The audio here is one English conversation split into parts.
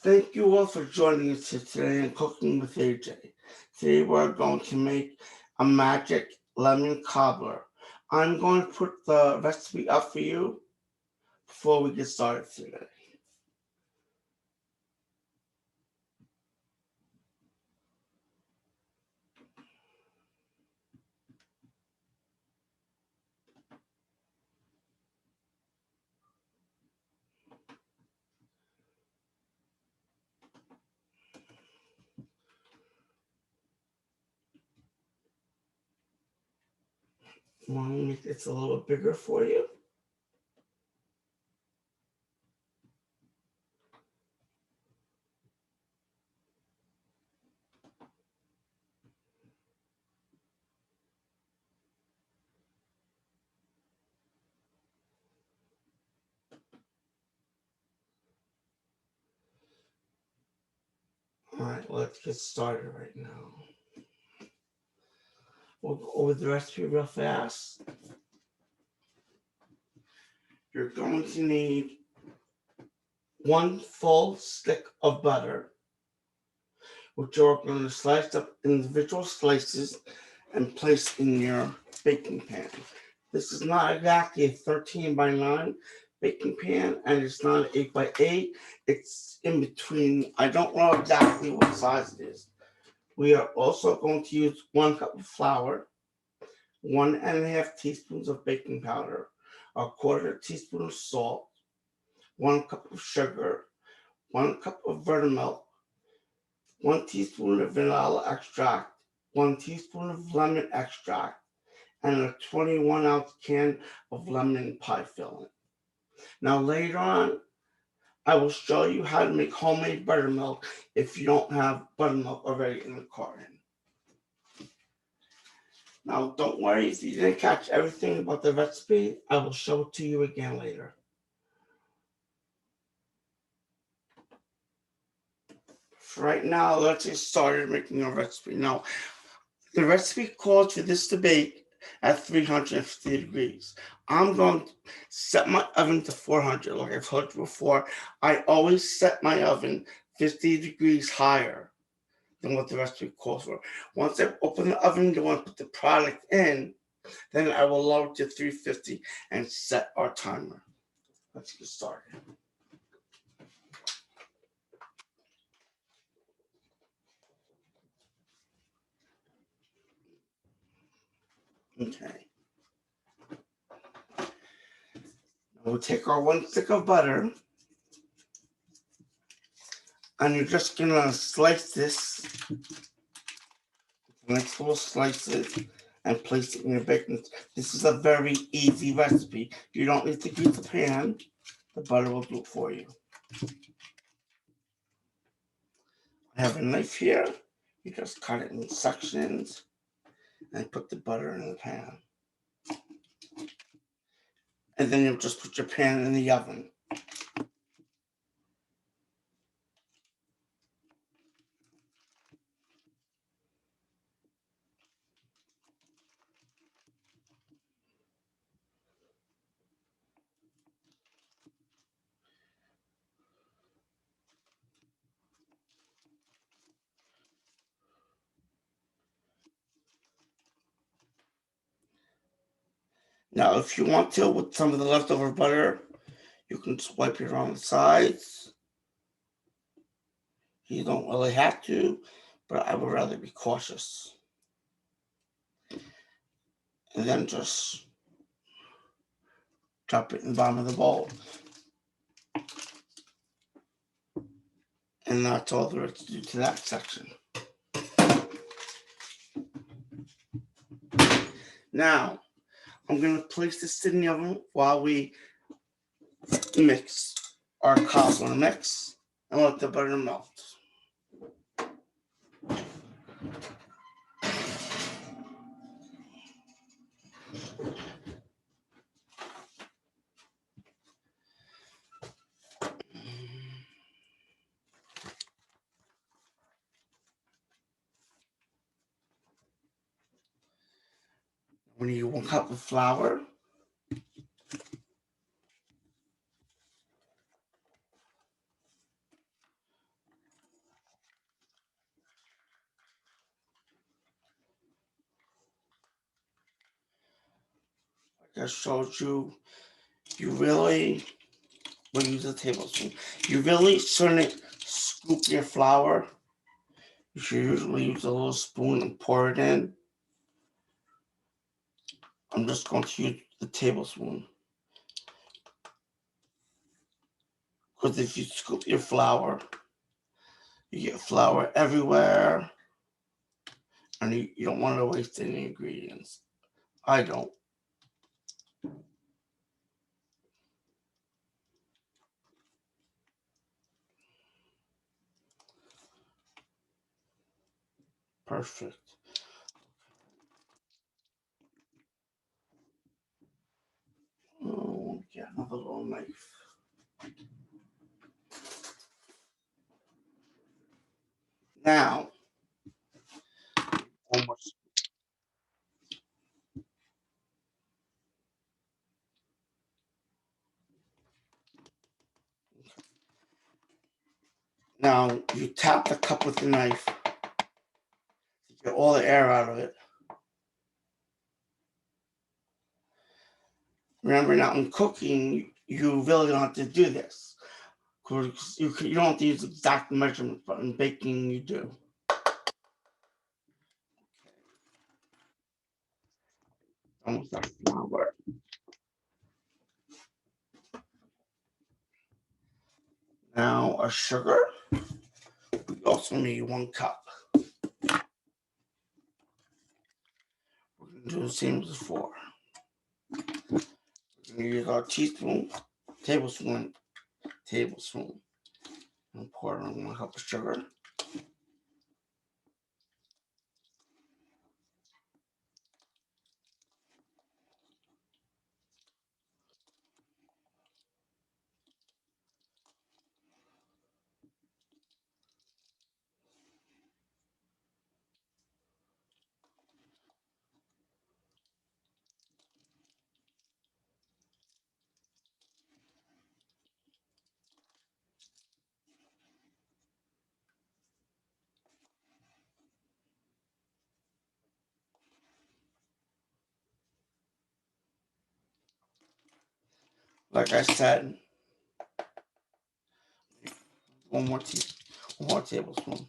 Thank you all for joining us here today in Cooking with AJ. Today we're going to make a magic lemon cobbler. I'm going to put the recipe up for you before we get started today. Want to make this a little bigger for you? Alright, let's get started right now. We'll go over the recipe real fast. You're going to need one full stick of butter, which you're going to slice up individual slices and place in your baking pan. This is not exactly a 13 by 9 baking pan, and it's not an 8 by 8. It's in between. I don't know exactly what size it is. We are also going to use 1 cup of flour, 1.5 teaspoons of baking powder, a quarter teaspoon of salt, 1 cup of sugar, 1 cup of buttermilk, 1 teaspoon of vanilla extract, 1 teaspoon of lemon extract, and a 21-ounce can of lemon pie filling. Now later on, I will show you how to make homemade buttermilk if you don't have buttermilk already in the carton. Now don't worry if you didn't catch everything about the recipe, I will show it to you again later. For right now, let's get started making a recipe. Now, the recipe calls for this to bake at 350 degrees. I'm going to set my oven to 400. Like I told you before, I always set my oven 50 degrees higher than what the recipe calls for. Once I open the oven door and put the product in, then I will lower it to 350 and set our timer. Let's get started. Okay. We'll take our 1 stick of butter, and you're just gonna slice this nice little slices and place it in your baking. This is a very easy recipe. You don't need to heat the pan. The butter will do it for you. I have a knife here. You just cut it in sections and put the butter in the pan. And then you'll just put your pan in the oven. Now, if you want to, with some of the leftover butter, you can just wipe it on the sides. You don't really have to, but I would rather be cautious. And then just drop it in the bottom of the bowl. And that's all there is to do to that section. Now, I'm going to place this in the oven while we mix our cobbler mix and let the butter melt. We need 1 cup of flour, I showed you, you really, we'll use a tablespoon. You really shouldn't scoop your flour. You should usually use a little spoon and pour it in. I'm just going to use the tablespoon. Because if you scoop your flour, you get flour everywhere. And you don't want to waste any ingredients. I don't. Perfect. Oh, get another little knife. Now, almost. Now you tap the cup with the knife to get all the air out of it. Remember, now in cooking, you really don't have to do this. Because you don't have to use exact measurements, but in baking, you do. Almost that flour. Now, our sugar. We also need 1 cup. We're going to do the same as before. We're going to use our teaspoon, tablespoon, and pour in 1 cup of sugar. Like I said, one more tablespoon.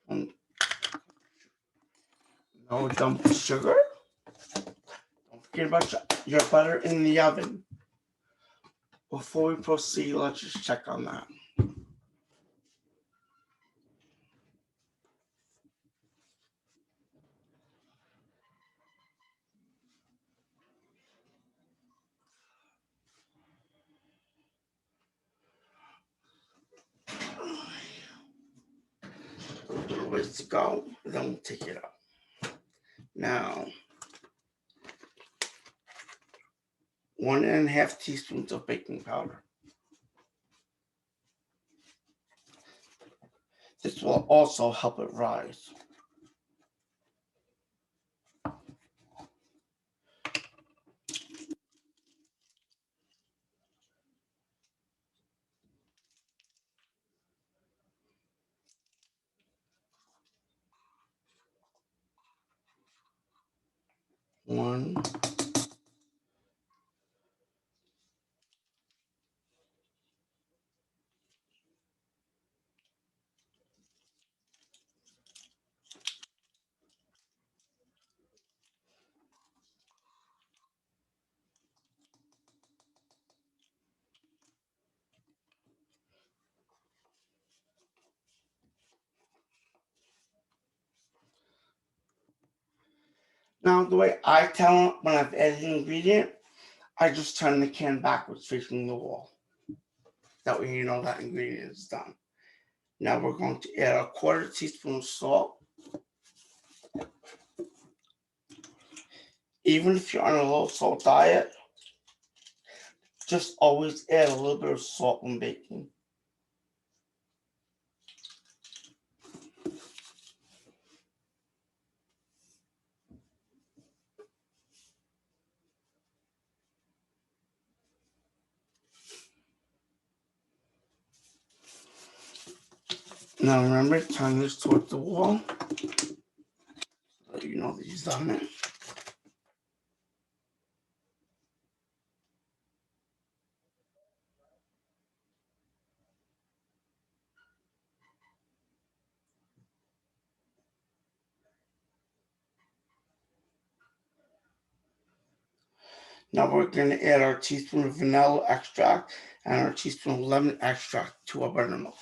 And now we're done with the sugar. Don't forget about your butter in the oven. Before we proceed, let's just check on that. A little ways to go, then we'll take it out. Now, 1.5 teaspoons of baking powder. This will also help it rise. 1. Now, the way I tell when I've added an ingredient, I just turn the can backwards facing the wall. That way you know that ingredient is done. Now we're going to add 1/4 teaspoon of salt. Even if you're on a low salt diet, just always add a little bit of salt when baking. Now remember, turn this towards the wall. So you know that he's done it. Now we're going to add our teaspoon of vanilla extract and our teaspoon of lemon extract to our buttermilk.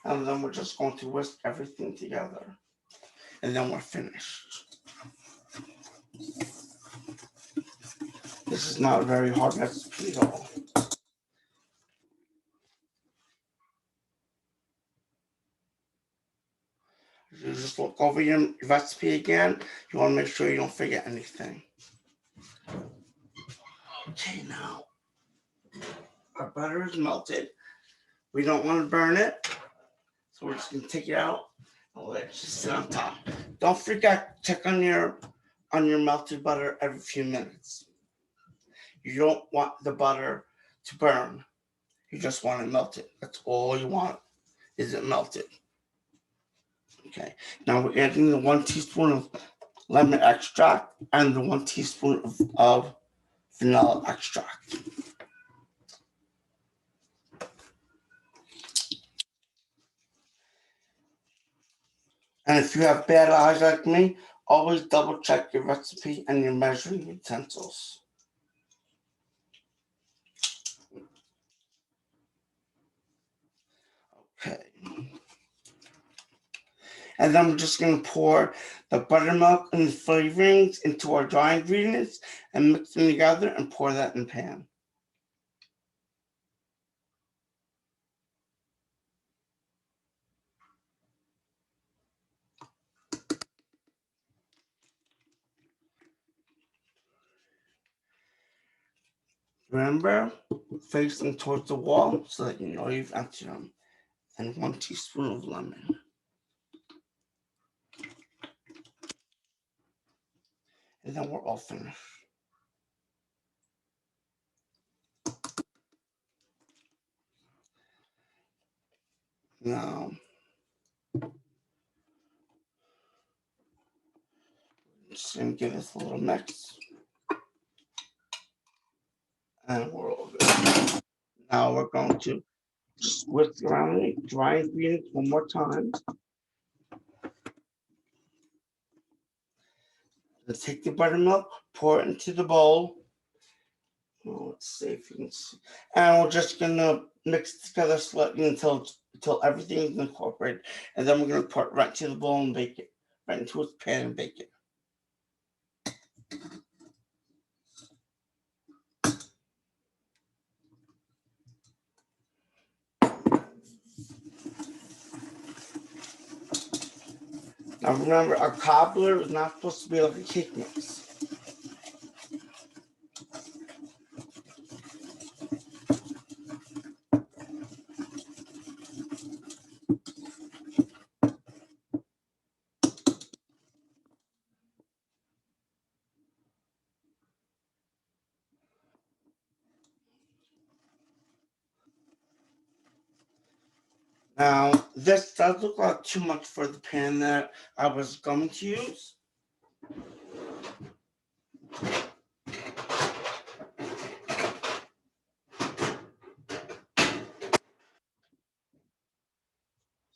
And then we're just going to whisk everything together. And then we're finished. This is not a very hard recipe at all. You just look over your recipe again. You want to make sure you don't forget anything. Okay, now our butter is melted. We don't want to burn it, so we're just going to take it out and let it just sit on top. Don't forget, check on your melted butter every few minutes. You don't want the butter to burn. You just want it melted. That's all you want, is it melted. Okay, now we're adding the 1 teaspoon of lemon extract and the 1 teaspoon of vanilla extract. And if you have bad eyes like me, always double check your recipe and your measuring utensils. Okay. And then we're just going to pour the buttermilk and the flavorings into our dry ingredients and mix them together and pour that in the pan. Remember, face them towards the wall so that you know you've emptied them. And 1 teaspoon of lemon. And then we're all finished. Now, just going to give this a little mix. And we're all good. Now we're going to just whisk around the dry ingredients one more time. Let's take the buttermilk, pour it into the bowl. Oh, let's see if you can see. And we're just gonna mix it together slightly until everything is incorporated. And then we're gonna pour it right into the bowl and bake it. Right into its pan and bake it. Now remember, our cobbler is not supposed to be like a cake mix. Now, this does look like too much for the pan that I was going to use.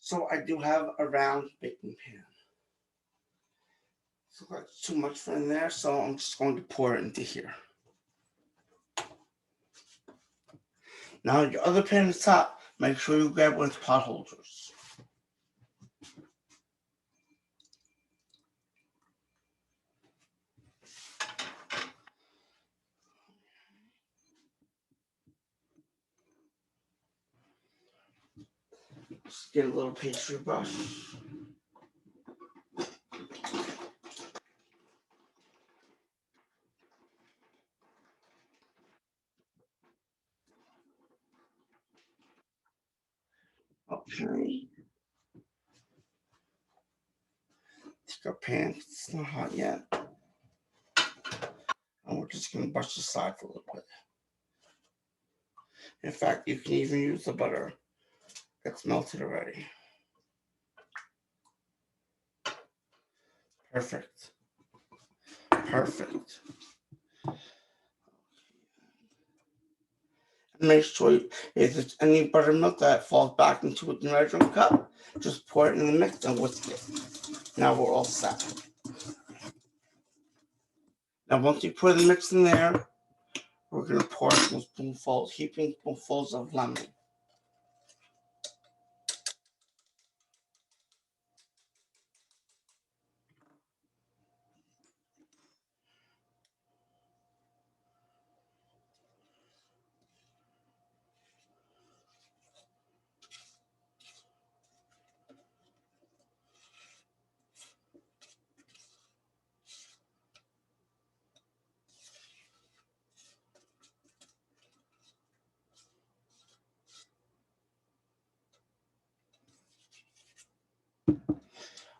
So I do have a round baking pan. So that's too much for in there, so I'm just going to pour it into here. Now your other pan is hot. Make sure you grab one of the pot holders. Just get a little pastry brush. Okay. Take our pan, it's not hot yet. And we're just gonna brush the sides a little bit. In fact, you can even use the butter that's melted already. Perfect. Perfect. Make sure if there's any buttermilk that falls back into the measuring cup, just pour it in the mix and whisk it. Now we're all set. Now once you put the mix in there, we're gonna pour some spoonfuls, heaping spoonfuls of lemon.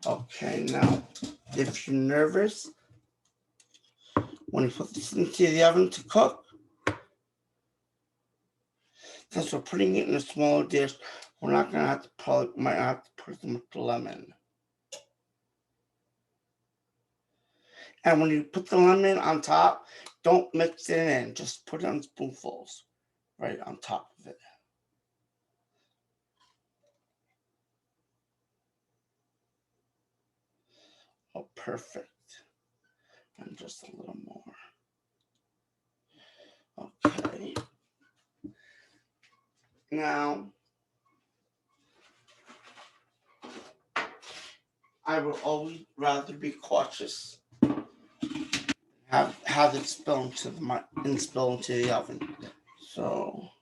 Okay, now if you're nervous when you put this into the oven to cook, since we're putting it in a smaller dish, we're not gonna have to might have to put as much lemon. And when you put the lemon on top, don't mix it in, just put it on spoonfuls right on top of it. Oh, perfect. And just a little more. Okay. Now, I would always rather be cautious. Have it spill into the oven. So,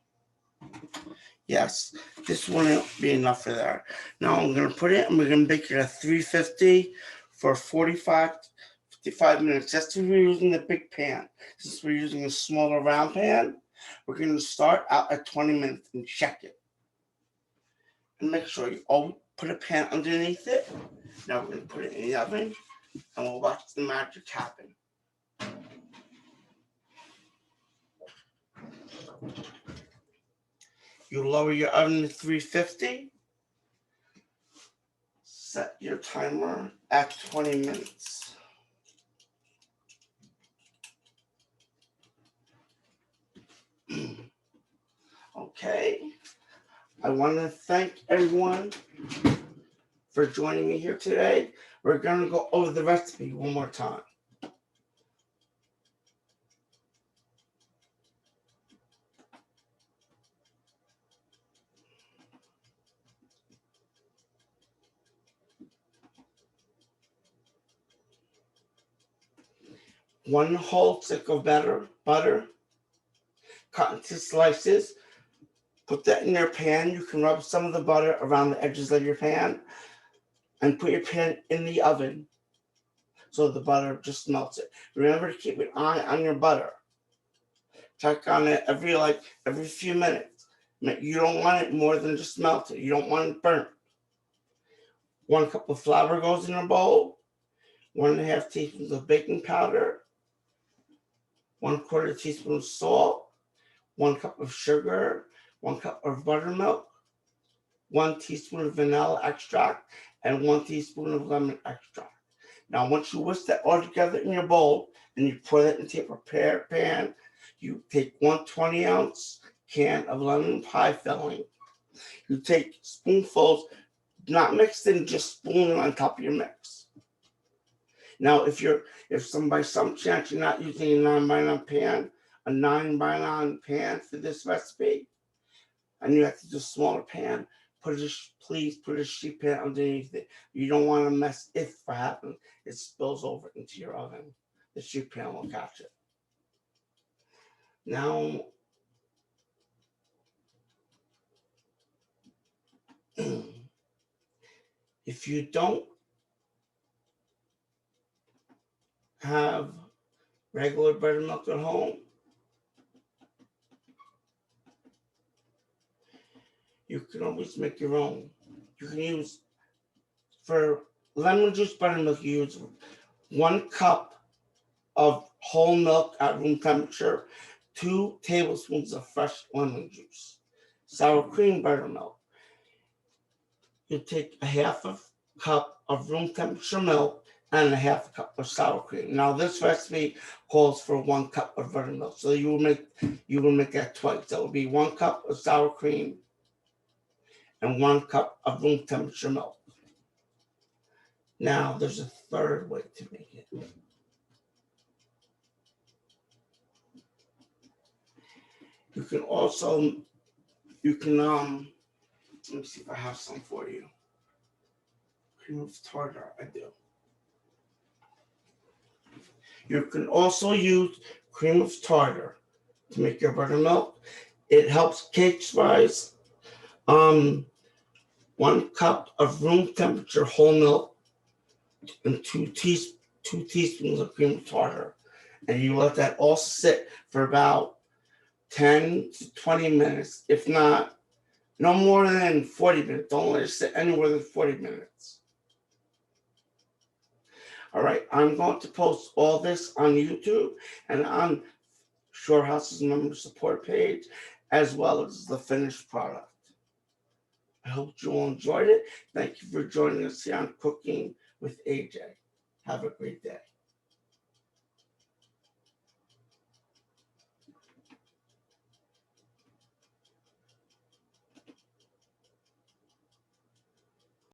yes, this wouldn't be enough for that. Now I'm gonna put it, and we're gonna bake it at 350 for 55 minutes. That's if we're using the big pan. Since we're using a smaller round pan, we're gonna start out at 20 minutes and check it. And make sure you always put a pan underneath it. Now we're gonna put it in the oven, and we'll watch the magic happen. You lower your oven to 350. Set your timer at 20 minutes. Okay. I want to thank everyone for joining me here today. We're going to go over the recipe one more time. One whole stick of butter, cut into slices. Put that in your pan. You can rub some of the butter around the edges of your pan and put your pan in the oven so the butter just melts it. Remember to keep an eye on your butter. Check on it every few minutes. You don't want it more than just melted. You don't want it burnt. 1 cup of flour goes in a bowl. 1.5 teaspoons of baking powder. 1/4 teaspoon of salt. 1 cup of sugar. 1 cup of buttermilk. 1 teaspoon of vanilla extract, and 1 teaspoon of lemon extract. Now, once you whisk that all together in your bowl and you pour that into a prepared pan, you take 1 20-ounce can of lemon pie filling. You take spoonfuls, not mixed in, just spooning on top of your mix. Now, if by some chance you're not using a 9x9 pan, a 9x9 pan for this recipe, and you have to do a smaller pan, please put a sheet pan underneath it. You don't want to mess if what happens it spills over into your oven. The sheet pan will catch it. Now, if you don't have regular buttermilk at home, you can always make your own. You can use, for lemon juice buttermilk, you use 1 cup of whole milk at room temperature, 2 tablespoons of fresh lemon juice, sour cream buttermilk. You take a half a cup of room temperature milk and a half a cup of sour cream. Now this recipe calls for 1 cup of buttermilk, so you will make that twice. That will be 1 cup of sour cream and 1 cup of room temperature milk. Now there's a third way to make it. You can also let me see if I have some for you. Cream of tartar, I do. You can also use cream of tartar to make your buttermilk. It helps cakes rise. 1 cup of room temperature whole milk and 2 teaspoons of cream of tartar. And you let that all sit for about 10 to 20 minutes, if not, no more than 40 minutes. Don't let it sit anywhere than 40 minutes. All right, I'm going to post all this on YouTube and on Shorehouse's member support page, as well as the finished product. I hope you all enjoyed it. Thank you for joining us here on Cooking with AJ. Have a great day.